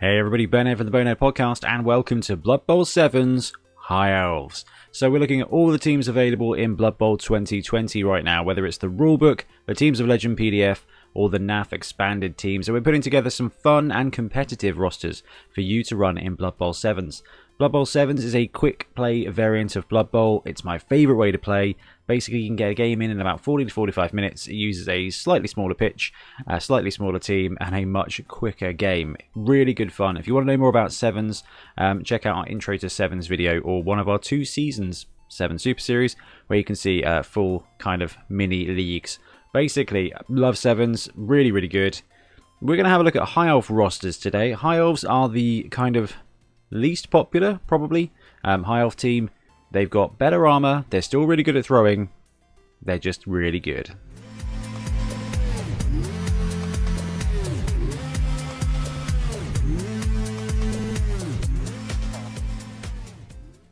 Hey everybody, Bonehead from the Bonehead podcast, and welcome to Blood Bowl 7's High Elves. So we're looking at all the teams available in Blood Bowl 2020 right now, whether it's the rulebook, the Teams of Legend PDF, or the NAF expanded teams. And we're putting together some fun and competitive rosters for you to run in Blood Bowl 7s. Blood Bowl 7s is a quick play variant of Blood Bowl. It's my favourite way to play. Basically, you can get a game in about 40 to 45 minutes. It uses a slightly smaller pitch, a slightly smaller team, and a much quicker game. Really good fun. If you want to know more about 7s, check out our Intro to 7s video or one of our 2 seasons 7 Super Series, where you can see full kind of mini leagues. Basically, love 7s. Really, really good. We're going to have a look at High Elf rosters today. High Elves are the kind of least popular, probably. High Elf team. They've got better armor, they're still really good at throwing, they're just really good.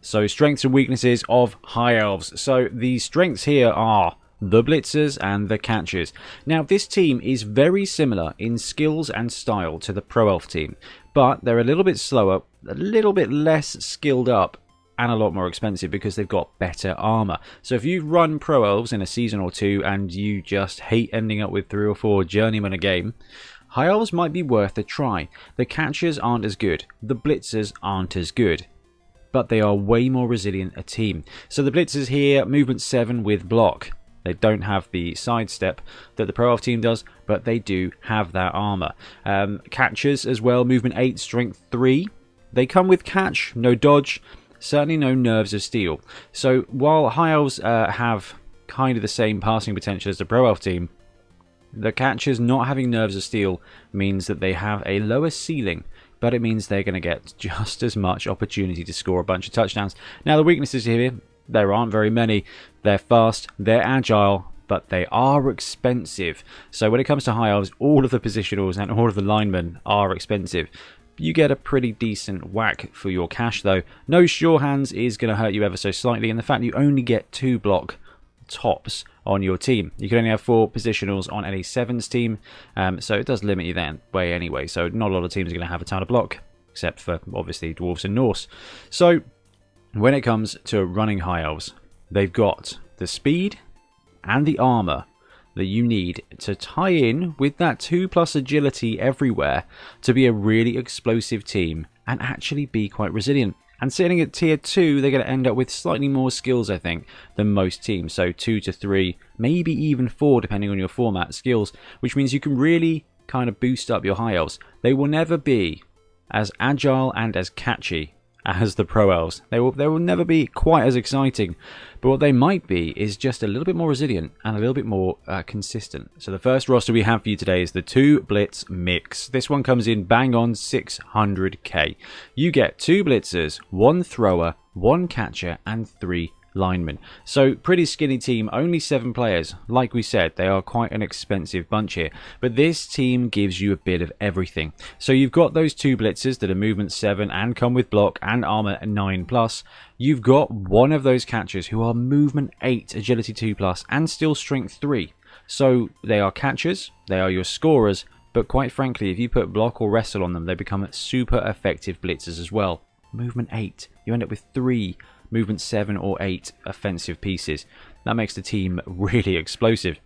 So strengths and weaknesses of High Elves. So the strengths here are the Blitzers and the Catchers. Now this team is very similar in skills and style to the Pro Elf team, but they're a little bit slower, a little bit less skilled up, and a lot more expensive because they've got better armor. So if you've run Pro Elves in a season or two and you just hate ending up with 3 or 4 journeymen a game, High Elves might be worth a try. The Catchers aren't as good, the Blitzers aren't as good, but they are way more resilient a team. So the Blitzers here, movement 7 with block. They don't have the sidestep that the Pro Elf team does, but they do have that armor. Catchers as well, movement 8, strength 3. They come with catch, no dodge, certainly no nerves of steel. So while High Elves have kind of the same passing potential as the Pro Elf team, the Catchers not having nerves of steel means that they have a lower ceiling, but it means they're going to get just as much opportunity to score a bunch of touchdowns. Now the weaknesses here, there aren't very many. They're fast, they're agile, but they are expensive. So when it comes to High Elves, all of the positionals and all of the linemen are expensive. You get a pretty decent whack for your cash though. No sure hands is going to hurt you ever so slightly, and the fact you only get 2 block tops on your team. You can only have 4 positionals on any 7s team, so it does limit you that way anyway. So not a lot of teams are going to have a ton of block, except for obviously Dwarves and Norse. So when it comes to running High Elves, they've got the speed and the armor that you need to tie in with that 2+ agility everywhere to be a really explosive team and actually be quite resilient. And sitting at tier 2, they're going to end up with slightly more skills, I think, than most teams. So 2 to 3, maybe even 4, depending on your format, skills, which means you can really kind of boost up your High Elves. They will never be as agile and as catchy as the Pro Elves. They will never be quite as exciting, but what they might be is just a little bit more resilient and a little bit more consistent. So the first roster we have for you today is the 2 Blitz mix. This one comes in bang on 600k. You get 2 Blitzers, 1 thrower, 1 catcher, and 3 linemen. So pretty skinny team, only 7 players. Like we said, they are quite an expensive bunch here, but this team gives you a bit of everything. So you've got those 2 Blitzers that are movement 7 and come with block and armor 9+. You've got one of those catchers who are movement 8, agility 2+, and still strength 3. So they are catchers, they are your scorers, but quite frankly, if you put block or wrestle on them, they become super effective blitzers as well. Movement 8, you end up with 3 movement 7 or 8 offensive pieces. That makes the team really explosive.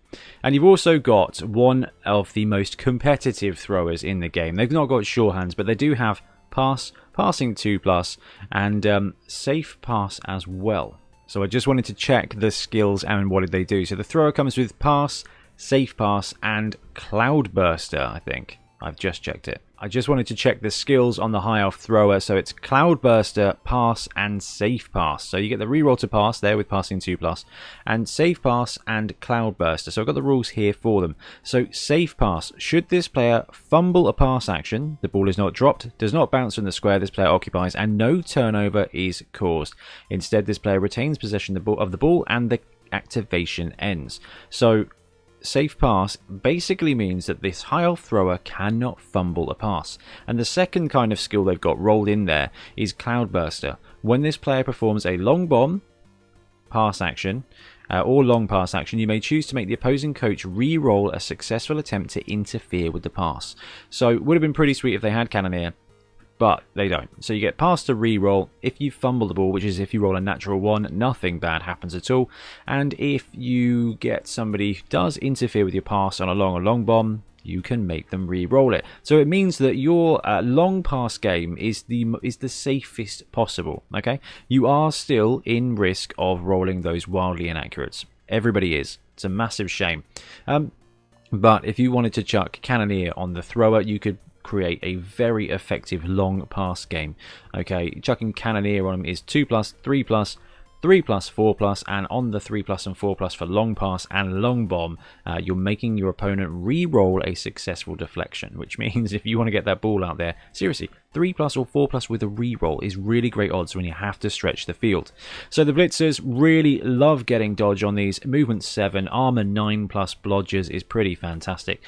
And you've also got one of the most competitive throwers in the game. They've not got sure hands, but they do have passing 2+, and safe pass as well. So I just wanted to check the skills and what did they do. So the thrower comes with pass, safe pass, and cloudburster, I think. I've just checked it. I just wanted to check the skills on the High Elf thrower. So it's Cloudburster, Pass, and Safe Pass. So you get the reroll to pass there with passing 2+, and Safe Pass and Cloudburster. So I've got the rules here for them. So Safe Pass. Should this player fumble a pass action, the ball is not dropped, does not bounce from the square this player occupies, and no turnover is caused. Instead, this player retains possession of the ball and the activation ends. So Safe pass basically means that this High Elf thrower cannot fumble a pass. And the second kind of skill they've got rolled in there is Cloudburster. When this player performs a long bomb pass action or long pass action, you may choose to make the opposing coach re-roll a successful attempt to interfere with the pass. So it would have been pretty sweet if they had Cannoneer, but they don't. So you get past a reroll. If you fumble the ball, which is if you roll a natural 1, nothing bad happens at all. And if you get somebody who does interfere with your pass on a long bomb, you can make them re-roll it. So it means that your long pass game is the safest possible. Okay, you are still in risk of rolling those wildly inaccurates. Everybody is. It's a massive shame. But if you wanted to chuck Cannoneer on the thrower, you could create a very effective long pass game. Okay, chucking Cannoneer on him is 2+, 3+, 3+, 4+, and on the 3+ and 4+ for long pass and long bomb, you're making your opponent re-roll a successful deflection, which means if you want to get that ball out there, seriously, 3+ or 4+ with a re-roll is really great odds when you have to stretch the field. So the Blitzers really love getting dodge on these. Movement 7, armor 9+ blodgers is pretty fantastic.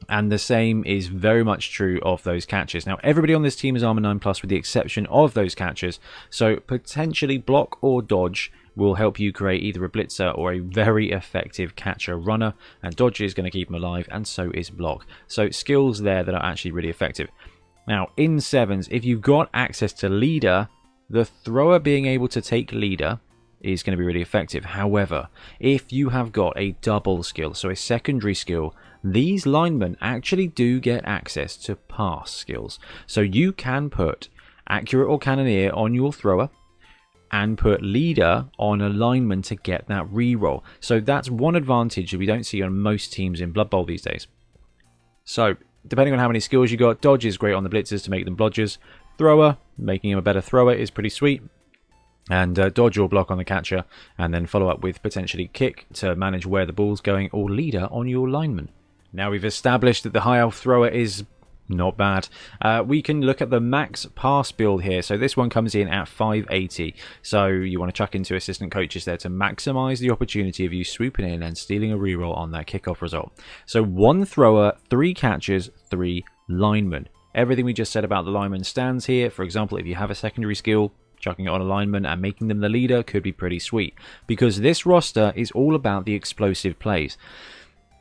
And the same is very much true of those catchers. Now, everybody on this team is armor 9+ with the exception of those catchers. So potentially block or dodge will help you create either a blitzer or a very effective catcher runner. And dodge is going to keep them alive, and so is block. So skills there that are actually really effective. Now, in 7s, if you've got access to leader, the thrower being able to take leader is going to be really effective. However, if you have got a double skill, so a secondary skill, these linemen actually do get access to pass skills. So you can put accurate or cannoneer on your thrower and put leader on a lineman to get that reroll. So that's one advantage that we don't see on most teams in Blood Bowl these days. So depending on how many skills you got, dodge is great on the blitzers to make them blodgers. Thrower, making him a better thrower is pretty sweet. And dodge or block on the catcher, and then follow up with potentially kick to manage where the ball's going, or leader on your lineman. Now we've established that the high elf thrower is not bad. We can look at the max pass build here. So this one comes in at 580. So you want to chuck into assistant coaches there to maximize the opportunity of you swooping in and stealing a reroll on that kickoff result. So 1 thrower, 3 catchers, 3 linemen. Everything we just said about the lineman stands here. For example, if you have a secondary skill, chucking it on a lineman and making them the leader could be pretty sweet, because this roster is all about the explosive plays.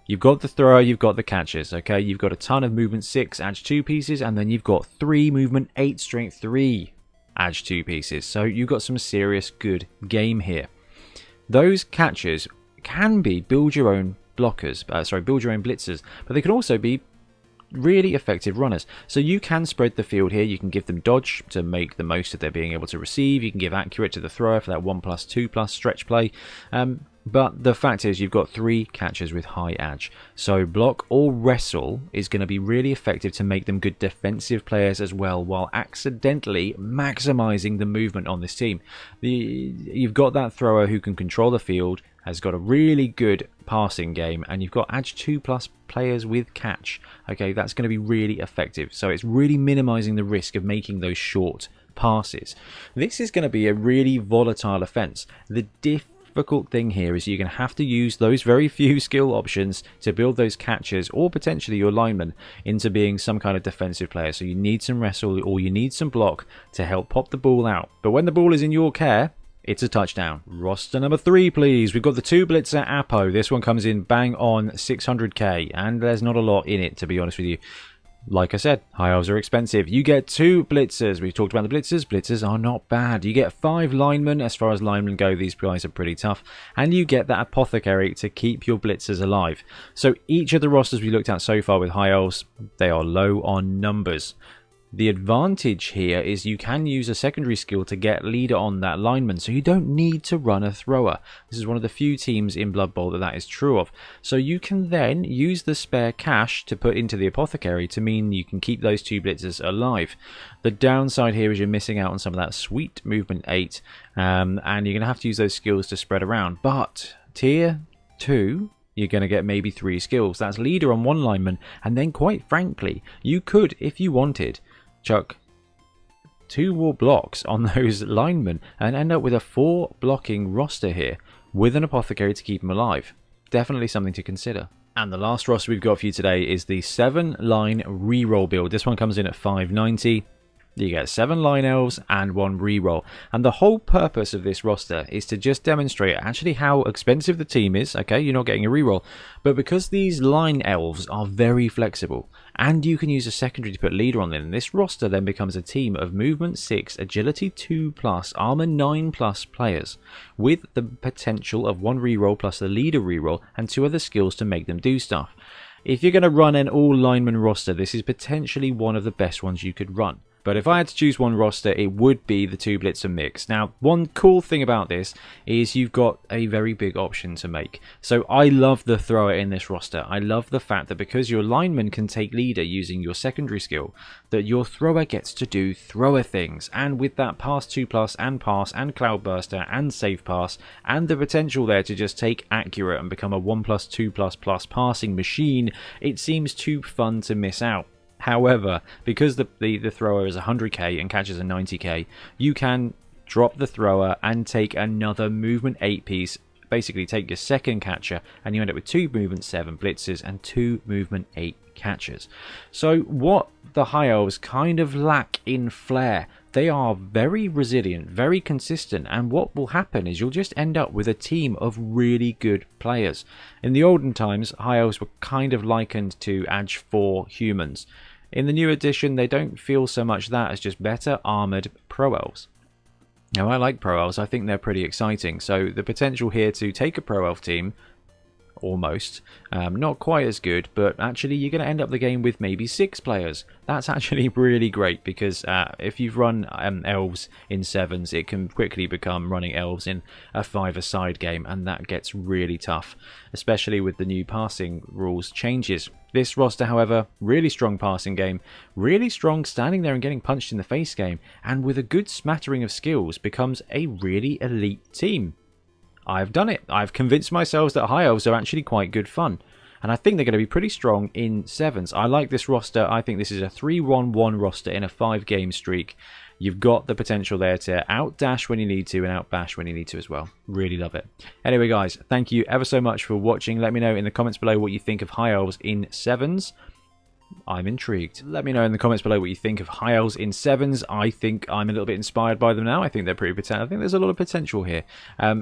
You've got the thrower, you've got the catchers, okay? You've got a ton of movement 6, edge 2 pieces, and then you've got 3 movement 8, strength 3, edge 2 pieces. So you've got some serious good game here. Those catchers can be build your own blockers, build your own blitzers, but they can also be really effective runners. So you can spread the field here. You can give them dodge to make the most of their being able to receive. You can give accurate to the thrower for that 1+, 2+ stretch play. But the fact is you've got 3 catchers with high edge. So block or wrestle is going to be really effective to make them good defensive players as well, while accidentally maximizing the movement on this team. You've got that thrower who can control the field, has got a really good passing game, and you've got edge 2+ players with catch. Okay, that's going to be really effective. So it's really minimizing the risk of making those short passes. This is going to be a really volatile offense. The difficult thing here is you're going to have to use those very few skill options to build those catchers, or potentially your linemen, into being some kind of defensive player. So you need some wrestle or you need some block to help pop the ball out. But when the ball is in your care, it's a touchdown. Roster number 3, please. We've got the 2 Blitzer Apo. This one comes in bang on 600k, and there's not a lot in it, to be honest with you. Like I said, high elves are expensive. You get 2 blitzers. We've talked about the blitzers. Blitzers are not bad. You get 5 linemen. As far as linemen go, these guys are pretty tough. And you get that apothecary to keep your blitzers alive. So each of the rosters we looked at so far with high elves, they are low on numbers. The advantage here is you can use a secondary skill to get leader on that lineman, so you don't need to run a thrower. This is one of the few teams in Blood Bowl that is true of. So you can then use the spare cash to put into the apothecary to mean you can keep those 2 blitzers alive. The downside here is you're missing out on some of that sweet movement 8, and you're going to have to use those skills to spread around. But tier 2... you're going to get maybe 3 skills. That's leader on 1 lineman, and then quite frankly, you could, if you wanted, chuck 2 more blocks on those linemen and end up with a 4 blocking roster here with an apothecary to keep them alive. Definitely something to consider. And the last roster we've got for you today is the 7 line reroll build. This one comes in at 590. You get 7 Line Elves and 1 reroll. And the whole purpose of this roster is to just demonstrate actually how expensive the team is. Okay, you're not getting a reroll. But because these Line Elves are very flexible, and you can use a secondary to put leader on them, this roster then becomes a team of movement 6, agility 2+, armor 9+ players, with the potential of 1 reroll plus the leader reroll and 2 other skills to make them do stuff. If you're going to run an all lineman roster, this is potentially one of the best ones you could run. But if I had to choose one roster, it would be the 2 Blitzer mix. Now, one cool thing about this is you've got a very big option to make. So I love the thrower in this roster. I love the fact that because your lineman can take leader using your secondary skill, that your thrower gets to do thrower things. And with that pass 2+ and pass and cloudburster and safe pass and the potential there to just take accurate and become a 1+, 2++ passing machine, it seems too fun to miss out. However, because the thrower is 100k and catches a 90k, you can drop the thrower and take another movement 8 piece, basically take your second catcher, and you end up with 2 movement 7 blitzers and 2 movement 8 catchers. So what the High Elves kind of lack in flair, they are very resilient, very consistent, and what will happen is you'll just end up with a team of really good players. In the olden times, High Elves were kind of likened to Age 4 humans. In the new edition, they don't feel so much that as just better armoured Pro Elves. Now, I like Pro Elves, I think they're pretty exciting, so the potential here to take a Pro Elf team, almost, not quite as good, but actually you're going to end up the game with maybe 6 players. That's actually really great, because if you've run Elves in 7s, it can quickly become running Elves in a 5-a-side game, and that gets really tough, especially with the new passing rules changes. This roster, however, really strong passing game, really strong standing there and getting punched in the face game, and with a good smattering of skills becomes a really elite team. I've done it. I've convinced myself that High Elves are actually quite good fun. And I think they're going to be pretty strong in 7s. I like this roster. I think this is a 3-1-1 roster in a 5-game streak. You've got the potential there to outdash when you need to and outbash when you need to as well. Really love it. Anyway, guys, thank you ever so much for watching. Let me know in the comments below what you think of High Elves in 7s. I'm intrigued. Let me know in the comments below what you think of High Elves in 7s. I think I'm a little bit inspired by them now. I think they're pretty potent. I think there's a lot of potential here.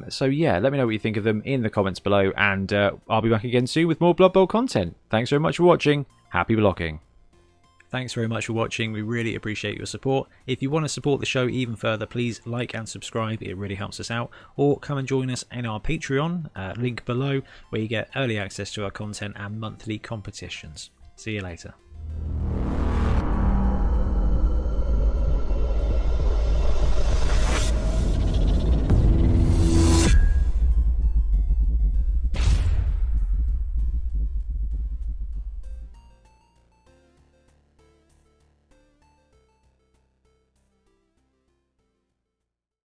So yeah, let me know what you think of them in the comments below, and I'll be back again soon with more Blood Bowl content. Thanks very much for watching. Happy blocking. Thanks very much for watching. We really appreciate your support. If you want to support the show even further, please like and subscribe. It really helps us out. Or come and join us in our Patreon, link below, where you get early access to our content and monthly competitions. See you later.